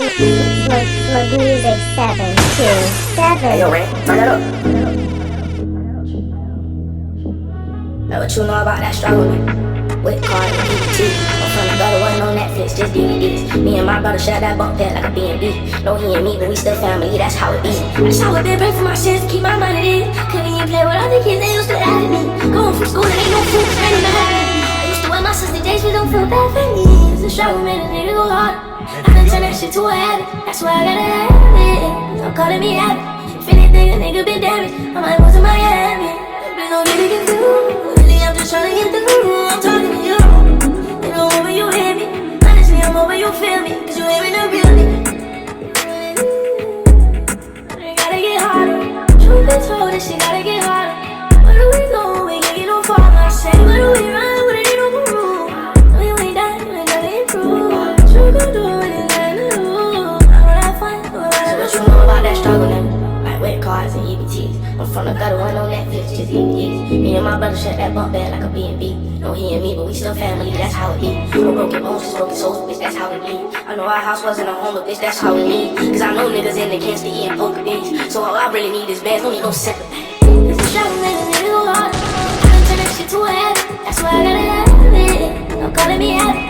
Look music 727. Hey, yo, Ray, turn that up. Now what you know about that struggle, man? With card and DT. I'm from the gutter, wasn't on Netflix, just DVDs. Me and my brother share that bunk bed like a B&B. No, he and me, but we still family, that's how it be. That's how it been, pray for my sins, keep my money in. Couldn't even play with other kids, they used to laugh at me. Going from school, there ain't no food, raining behind me. I used to wear my sister days, but don't feel bad for me. It's a struggle, man, a nigga go hard. I done turn that shit to a habit, that's why I gotta have it. Stop calling me habit. If anything, a nigga been damaged, I might go to Miami. Please don't get me confused. Really, I'm just trying to get through. I'm talking to you. You know over you hear me. Honestly, I'm over you feel me. Cause you ain't in the real me. It gotta get harder. Truth be told, this shit gotta get harder. Where do we go? We can't get no farther. I say, where do we run? Where ain't no guru? No, you ain't done, you ain't gotta improve. What you gon' do when you learn to do? I wanna have fun. So what you know about that struggle, nigga? Like wet cards and EBTs. I'm from the gutter, one on Netflix, just DVDs. Me and my brother share that bunk bed like a B&B. No, he and me, but we still family, that's how it be. No broken bones, just broken souls, bitch, that's how it be. I know our house wasn't a home, but bitch, that's how it be. Cause I know niggas in the cancer eating poker beans. So all I really need is bands, don't need no sympathy. It's a struggle, nigga, nigga go hard. I done turn that shit to a habit, that's why I gotta have it. I'm calling me habit.